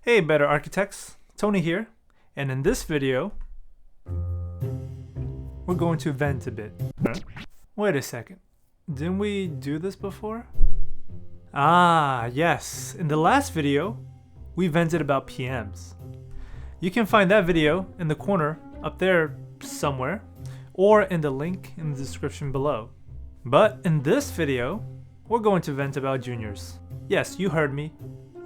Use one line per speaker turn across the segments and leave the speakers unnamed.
Hey Better Architects, Tony here, and in this video, we're going to vent a bit. Huh? Wait a second, didn't we do this before? Ah, yes, in the last video, we vented about PMs. You can find that video in the corner up there somewhere, or in the link in the description below. But in this video, we're going to vent about juniors. Yes, you heard me.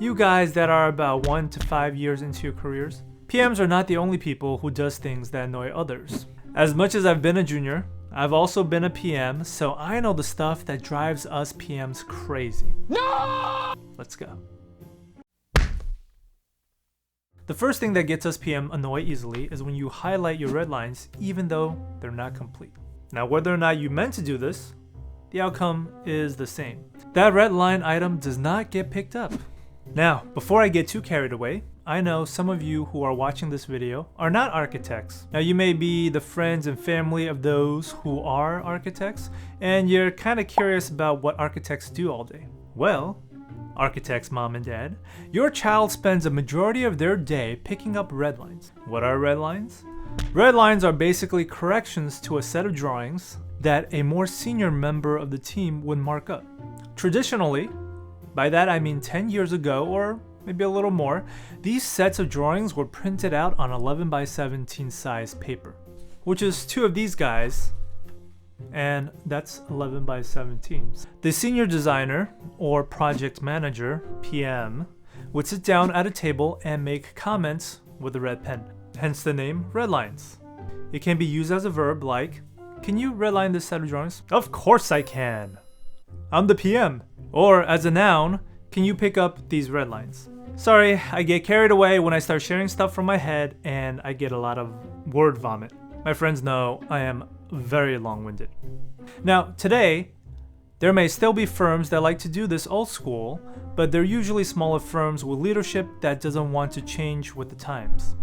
You guys that are about 1 to 5 years into your careers. PMs are not the only people who does things that annoy others. As much as I've been a junior, I've also been a PM, so I know the stuff that drives us PMs crazy. No! Let's go. The first thing that gets us PM annoyed easily is when you highlight your red lines even though they're not complete. Now whether or not you meant to do this, the outcome is the same. That red line item does not get picked up. Now, before I get too carried away, I know some of you who are watching this video are not architects. Now you may be the friends and family of those who are architects, and you're kind of curious about what architects do all day. Well, architects mom and dad, your child spends a majority of their day picking up red lines. What are red lines? Red lines are basically corrections to a set of drawings that a more senior member of the team would mark up. Traditionally, by that I mean 10 years ago or maybe a little more, these sets of drawings were printed out on 11 by 17 size paper, which is two of these guys, and that's 11 by 17. The senior designer or project manager, PM, would sit down at a table and make comments with a red pen, hence the name red lines. It can be used as a verb like, can you redline this set of drawings? Of course I can. I'm the PM. Or as a noun, can you pick up these red lines? Sorry, I get carried away when I start sharing stuff from my head and I get a lot of word vomit. My friends know I am very long-winded. Now, today, there may still be firms that like to do this old school, but they're usually smaller firms with leadership that doesn't want to change with the times.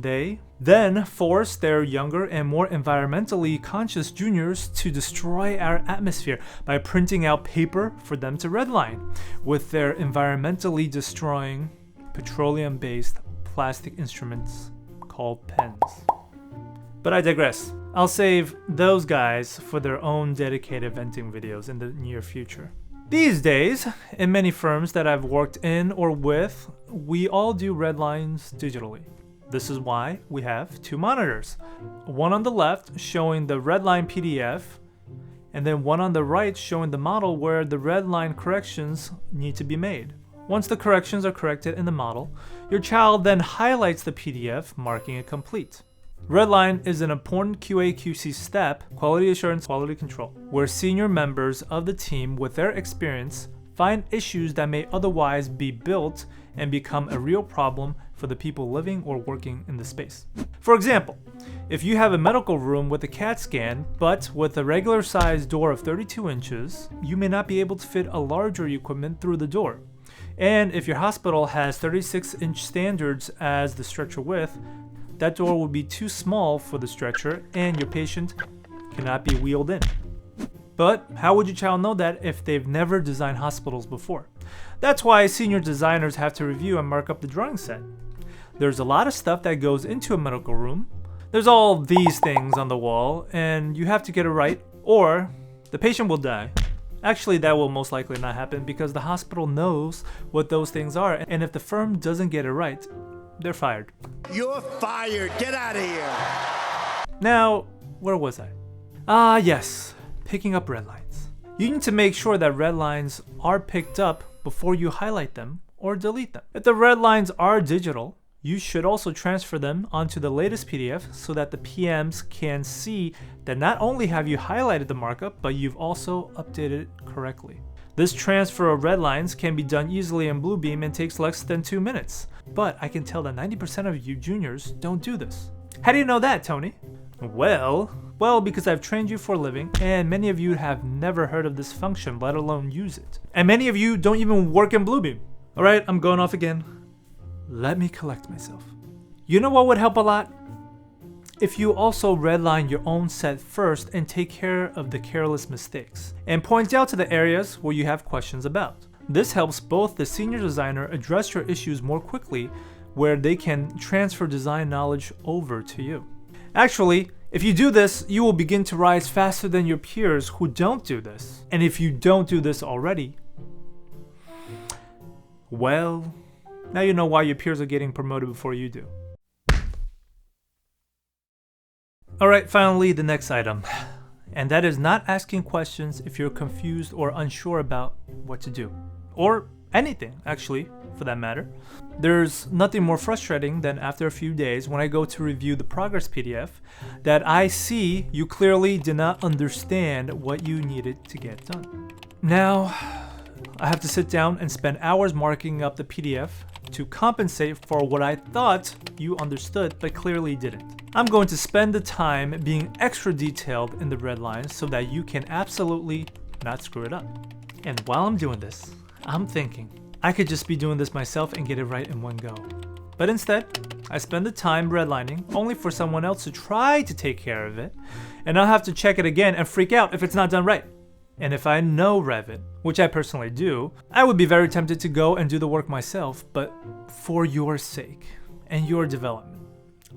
They then force their younger and more environmentally conscious juniors to destroy our atmosphere by printing out paper for them to redline with their environmentally destroying petroleum-based plastic instruments called pens. But I digress. I'll save those guys for their own dedicated venting videos in the near future. These days, in many firms that I've worked in or with, we all do red lines digitally. This is why we have two monitors. One on the left showing the redline PDF, and then one on the right showing the model where the redline corrections need to be made. Once the corrections are corrected in the model, your child then highlights the PDF, marking it complete. Redline is an important QA/QC step, quality assurance, quality control, where senior members of the team with their experience find issues that may otherwise be built and become a real problem for the people living or working in the space. For example, if you have a medical room with a CAT scan, but with a regular sized door of 32 inches, you may not be able to fit a larger equipment through the door. And if your hospital has 36-inch standards as the stretcher width, that door will be too small for the stretcher and your patient cannot be wheeled in. But how would your child know that if they've never designed hospitals before? That's why senior designers have to review and mark up the drawing set. There's a lot of stuff that goes into a medical room. There's all these things on the wall, and you have to get it right, or the patient will die. Actually, that will most likely not happen because the hospital knows what those things are, and if the firm doesn't get it right, they're fired.
You're fired. Get out of here.
Now, where was I? Ah, yes. Picking up red lines. You need to make sure that red lines are picked up before you highlight them or delete them. If the red lines are digital, you should also transfer them onto the latest PDF so that the PMs can see that not only have you highlighted the markup, but you've also updated it correctly. This transfer of red lines can be done easily in Bluebeam and takes less than 2 minutes. But I can tell that 90% of you juniors don't do this. How do you know that, Tony? Well, because I've trained you for a living, and many of you have never heard of this function, let alone use it. And many of you don't even work in Bluebeam. Alright, I'm going off again. Let me collect myself. You know what would help a lot? If you also redline your own set first and take care of the careless mistakes, and point out to the areas where you have questions about. This helps both the senior designer address your issues more quickly, where they can transfer design knowledge over to you. Actually, if you do this, you will begin to rise faster than your peers who don't do this. And if you don't do this already, well, now you know why your peers are getting promoted before you do. Alright, finally, the next item. And that is not asking questions if you're confused or unsure about what to do. Or anything, actually, for that matter. There's nothing more frustrating than after a few days when I go to review the progress PDF that I see you clearly did not understand what you needed to get done. Now, I have to sit down and spend hours marking up the PDF to compensate for what I thought you understood but clearly didn't. I'm going to spend the time being extra detailed in the red lines so that you can absolutely not screw it up. And while I'm doing this, I'm thinking I could just be doing this myself and get it right in one go. But instead, I spend the time redlining only for someone else to try to take care of it, and I'll have to check it again and freak out if it's not done right. And if I know Revit, which I personally do, I would be very tempted to go and do the work myself, but for your sake and your development,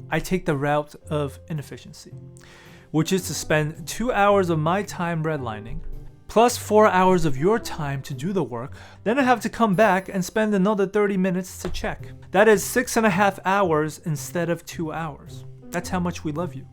I take the route of inefficiency, which is to spend 2 hours of my time redlining, plus 4 hours of your time to do the work. Then I have to come back and spend another 30 minutes to check. That is 6.5 hours instead of 2 hours. That's how much we love you.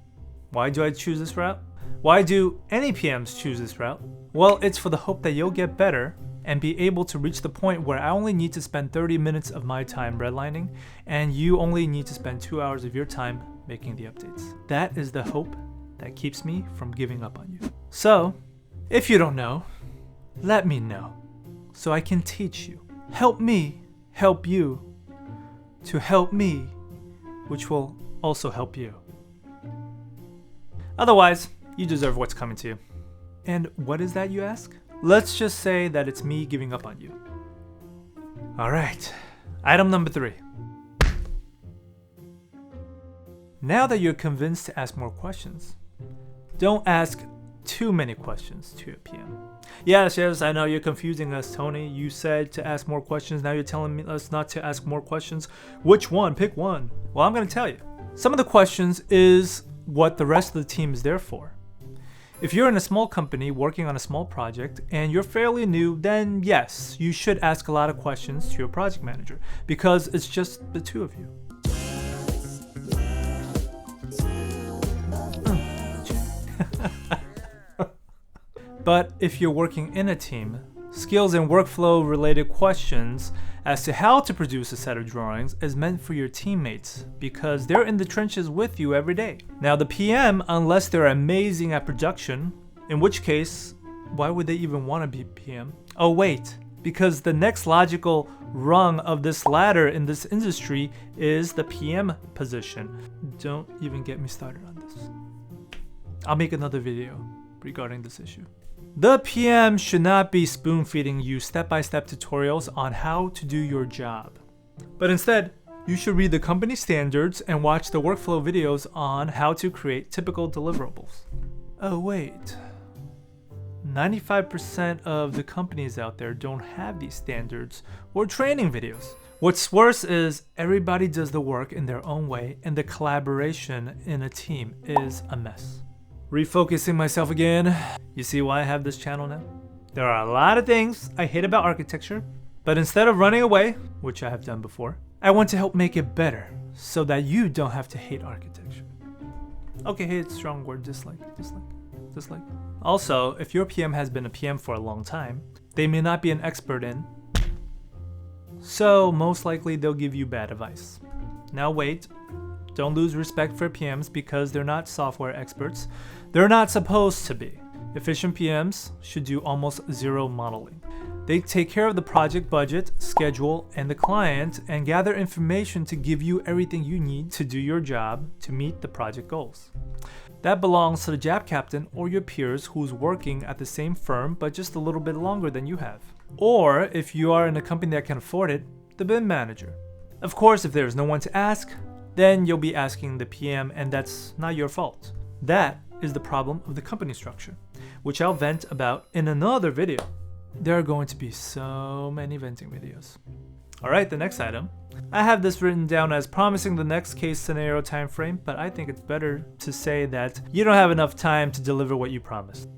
Why do I choose this route? Why do any PMs choose this route? Well, it's for the hope that you'll get better and be able to reach the point where I only need to spend 30 minutes of my time redlining and you only need to spend 2 hours of your time making the updates. That is the hope that keeps me from giving up on you. So, if you don't know, let me know so I can teach you. Help me help you to help me, which will also help you. Otherwise, you deserve what's coming to you. And what is that, you ask? Let's just say that it's me giving up on you. Alright, item number 3. Now that you're convinced to ask more questions, don't ask too many questions to your PM. Yes, I know you're confusing us, Tony. You said to ask more questions, now you're telling us not to ask more questions. Which one? Pick one. Well, I'm going to tell you. Some of the questions is what the rest of the team is there for. If you're in a small company working on a small project and you're fairly new, then yes, you should ask a lot of questions to your project manager because it's just the two of you. But if you're working in a team, skills and workflow related questions as to how to produce a set of drawings is meant for your teammates because they're in the trenches with you every day. Now the PM, unless they're amazing at production, in which case, why would they even want to be PM? Oh wait, because the next logical rung of this ladder in this industry is the PM position. Don't even get me started on this. I'll make another video regarding this issue. The PM should not be spoon-feeding you step-by-step tutorials on how to do your job. But instead, you should read the company standards and watch the workflow videos on how to create typical deliverables. Oh wait, 95% of the companies out there don't have these standards or training videos. What's worse is everybody does the work in their own way and the collaboration in a team is a mess. Refocusing myself again. You see why I have this channel now? There are a lot of things I hate about architecture, but instead of running away, which I have done before, I want to help make it better so that you don't have to hate architecture. Okay, hate, strong word, dislike. Also, if your PM has been a PM for a long time, they may not be an expert in, so most likely they'll give you bad advice. Now wait. Don't lose respect for PMs because they're not software experts. They're not supposed to be. Efficient PMs should do almost zero modeling. They take care of the project budget, schedule, and the client and gather information to give you everything you need to do your job to meet the project goals. That belongs to the JAP captain or your peers who's working at the same firm but just a little bit longer than you have. Or if you are in a company that can afford it, the BIM manager. Of course, if there's no one to ask, then you'll be asking the PM and that's not your fault. That is the problem of the company structure, which I'll vent about in another video. there are going to be so many venting videos. Alright, the next item. I have this written down as promising the next case scenario time frame, but I think it's better to say that you don't have enough time to deliver what you promised.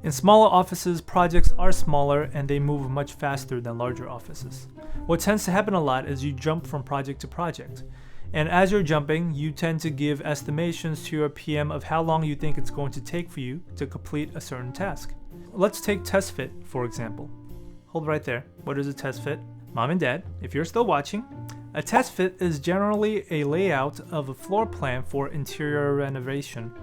In smaller offices, projects are smaller and they move much faster than larger offices. What tends to happen a lot is you jump from project to project. And as you're jumping, you tend to give estimations to your PM of how long you think it's going to take for you to complete a certain task. Let's take test fit, for example. Hold right there. What is a test fit? Mom and Dad, if you're still watching, a test fit is generally a layout of a floor plan for interior renovation.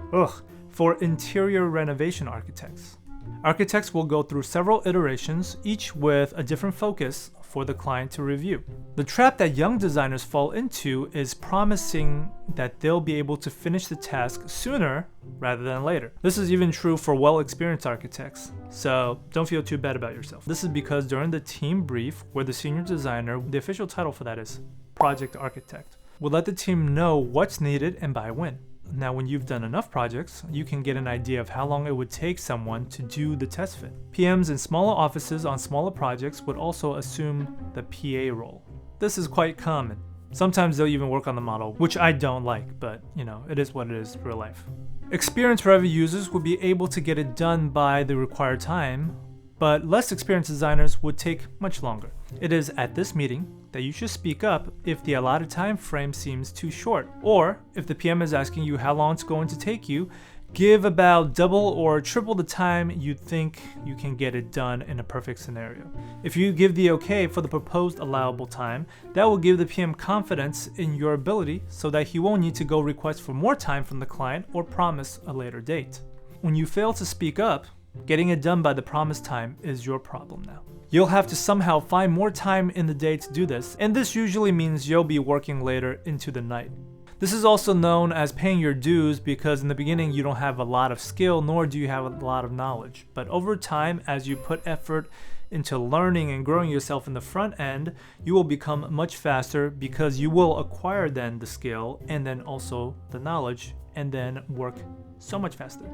For interior renovation architects. Architects will go through several iterations, each with a different focus for the client to review. The trap that young designers fall into is promising that they'll be able to finish the task sooner rather than later. This is even true for well-experienced architects, so don't feel too bad about yourself. This is because during the team brief, where the senior designer, the official title for that is project architect, will let the team know what's needed and by when. Now, when you've done enough projects, you can get an idea of how long it would take someone to do the test fit. PMs in smaller offices on smaller projects would also assume the PA role. This is quite common. Sometimes they'll even work on the model, which I don't like, but it is what it is, real life. Experienced Revit users would be able to get it done by the required time, but less experienced designers would take much longer. It is at this meeting that you should speak up if the allotted time frame seems too short, or if the PM is asking you how long it's going to take you, give about double or triple the time you think you can get it done in a perfect scenario. If you give the okay for the proposed allowable time, that will give the PM confidence in your ability so that he won't need to go request for more time from the client or promise a later date. When you fail to speak up, getting it done by the promised time is your problem now. You'll have to somehow find more time in the day to do this, and this usually means you'll be working later into the night. This is also known as paying your dues because in the beginning you don't have a lot of skill nor do you have a lot of knowledge. But over time, as you put effort into learning and growing yourself in the front end, you will become much faster because you will acquire then the skill and then also the knowledge and then work so much faster.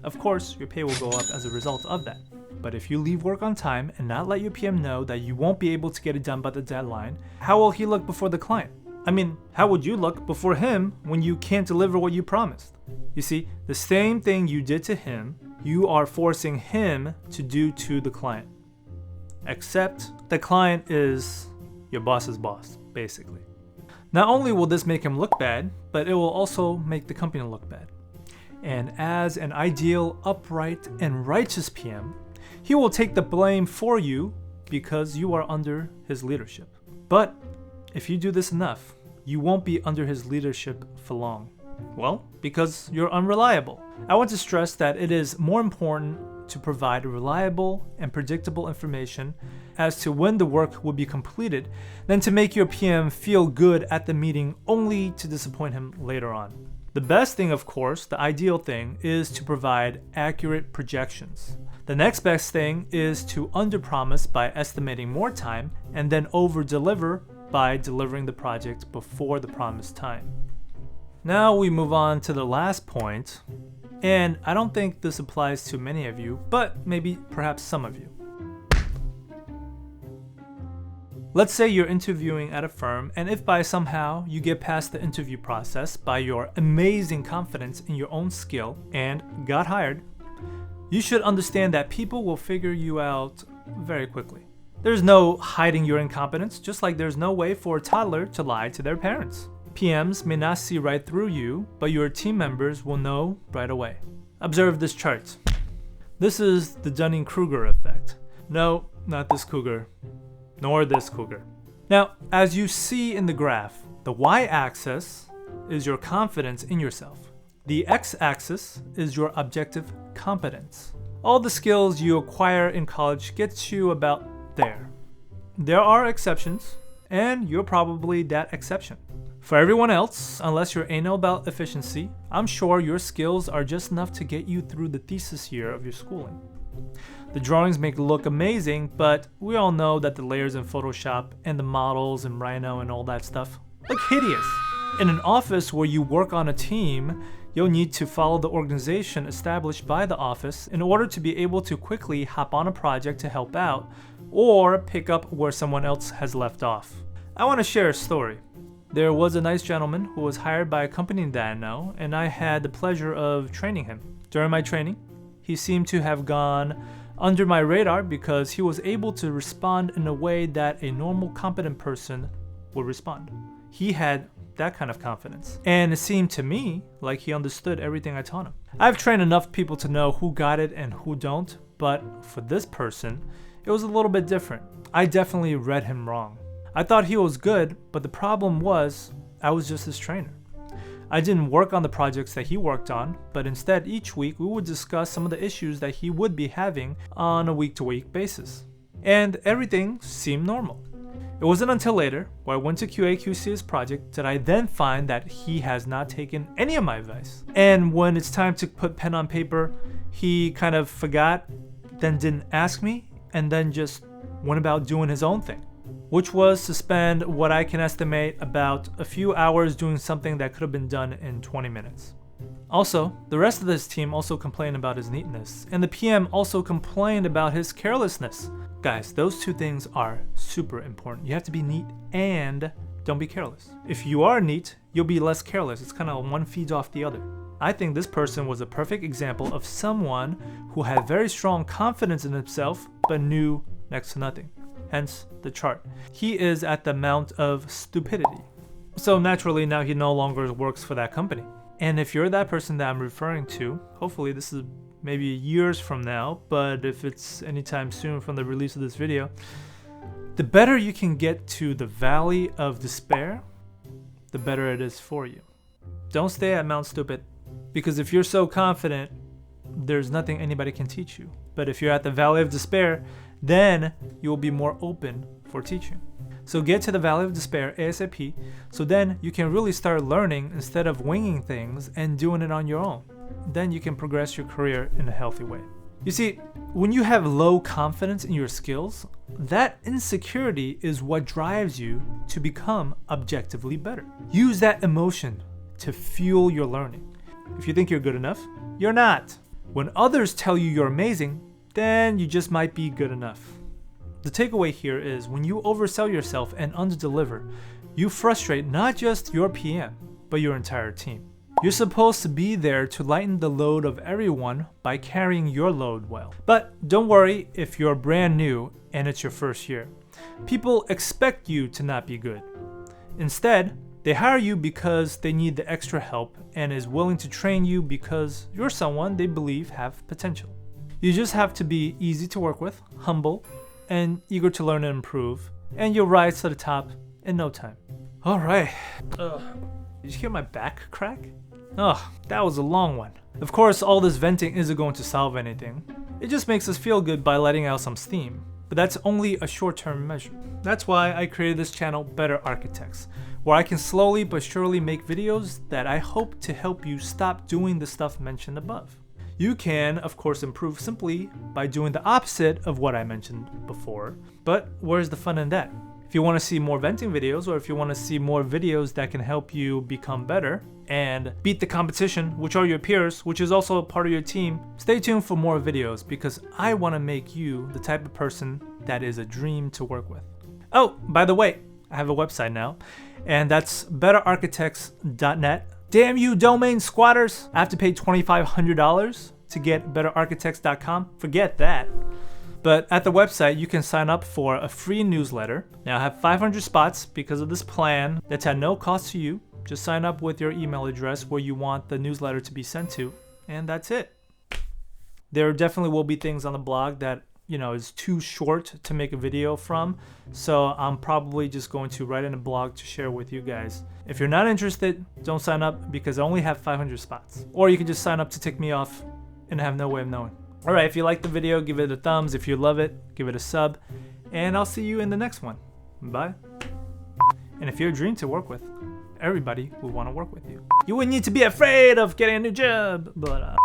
Of course, your pay will go up as a result of that. But if you leave work on time and not let your PM know that you won't be able to get it done by the deadline, how will he look before the client? I mean, how would you look before him when you can't deliver what you promised? You see, the same thing you did to him, you are forcing him to do to the client. Except the client is your boss's boss, basically. Not only will this make him look bad, but it will also make the company look bad. And as an ideal, upright, and righteous PM, he will take the blame for you because you are under his leadership. But if you do this enough, you won't be under his leadership for long. Well, because you're unreliable. I want to stress that it is more important to provide reliable and predictable information as to when the work will be completed than to make your PM feel good at the meeting only to disappoint him later on. The best thing, of course, the ideal thing, is to provide accurate projections. The next best thing is to underpromise by estimating more time and then overdeliver by delivering the project before the promised time. Now we move on to the last point, and I don't think this applies to many of you, but maybe perhaps some of you. Let's say you're interviewing at a firm, and if by somehow you get past the interview process by your amazing confidence in your own skill and got hired, you should understand that people will figure you out very quickly. There's no hiding your incompetence, just like there's no way for a toddler to lie to their parents. PMs may not see right through you, but your team members will know right away. Observe this chart. This is the Dunning-Kruger effect. No, not this cougar. Nor this cougar. Now, as you see in the graph, the y-axis is your confidence in yourself. The x-axis is your objective competence. All the skills you acquire in college gets you about there. There are exceptions, and you're probably that exception. For everyone else, unless you're anal about efficiency, I'm sure your skills are just enough to get you through the thesis year of your schooling. The drawings may look amazing, but we all know that the layers in Photoshop and the models in Rhino and all that stuff look hideous. In an office where you work on a team, you'll need to follow the organization established by the office in order to be able to quickly hop on a project to help out or pick up where someone else has left off. I want to share a story. There was a nice gentleman who was hired by a company that I know, and I had the pleasure of training him. During my training, he seemed to have gone under my radar because he was able to respond in a way that a normal, competent person would respond. He had that kind of confidence. And it seemed to me like he understood everything I taught him. I've trained enough people to know who got it and who don't, but for this person, it was a little bit different. I definitely read him wrong. I thought he was good, but the problem was I was just his trainer. I didn't work on the projects that he worked on, but instead each week we would discuss some of the issues that he would be having on a week-to-week basis. And everything seemed normal. It wasn't until later, where I went to QA/QC his project, that I then find that he has not taken any of my advice. And when it's time to put pen on paper, he kind of forgot, then didn't ask me, and then just went about doing his own thing, which was to spend what I can estimate about a few hours doing something that could have been done in 20 minutes. Also, the rest of this team also complained about his neatness, and the PM also complained about his carelessness. Guys, those two things are super important. You have to be neat and don't be careless. If you are neat, you'll be less careless. It's kind of one feeds off the other. I think this person was a perfect example of someone who had very strong confidence in himself but knew next to nothing. Hence the chart. He is at the amount of stupidity. So naturally now he no longer works for that company. And if you're that person that I'm referring to, hopefully this is maybe years from now, but if it's anytime soon from the release of this video, the better you can get to the valley of despair, the better it is for you. Don't stay at Mount Stupid, because if you're so confident, there's nothing anybody can teach you. But if you're at the valley of despair, then you will be more open for teaching. So get to the valley of despair ASAP, so then you can really start learning instead of winging things and doing it on your own. Then you can progress your career in a healthy way. You see, when you have low confidence in your skills, that insecurity is what drives you to become objectively better. Use that emotion to fuel your learning. If you think you're good enough, you're not. When others tell you you're amazing, then you just might be good enough. The takeaway here is when you oversell yourself and underdeliver, you frustrate not just your PM, but your entire team. You're supposed to be there to lighten the load of everyone by carrying your load well. But don't worry if you're brand new and it's your first year. People expect you to not be good. Instead, they hire you because they need the extra help and is willing to train you because you're someone they believe have potential. You just have to be easy to work with, humble, and eager to learn and improve, and you'll rise to the top in no time. Alright. Did you hear my back crack? That was a long one. Of course, all this venting isn't going to solve anything. It just makes us feel good by letting out some steam. But that's only a short-term measure. That's why I created this channel, Better Architects, where I can slowly but surely make videos that I hope to help you stop doing the stuff mentioned above. You can, of course, improve simply by doing the opposite of what I mentioned before, but where's the fun in that? If you want to see more venting videos, or if you want to see more videos that can help you become better and beat the competition, which are your peers, which is also a part of your team, stay tuned for more videos because I want to make you the type of person that is a dream to work with. Oh, by the way, I have a website now, and that's betterarchitects.net. Damn you domain squatters! I have to pay $2,500 to get betterarchitects.com. Forget that. But at the website, you can sign up for a free newsletter. Now I have 500 spots because of this plan that's at no cost to you. Just sign up with your email address where you want the newsletter to be sent to, and that's it. There definitely will be things on the blog that is too short to make a video from, so I'm probably just going to write in a blog to share with you guys. If you're not interested, don't sign up because I only have 500 spots. Or you can just sign up to tick me off and have no way of knowing. Alright, if you like the video, give it a thumbs. If you love it, give it a sub. And I'll see you in the next one. Bye. And if you're a dream to work with, everybody will want to work with you. You wouldn't need to be afraid of getting a new job, but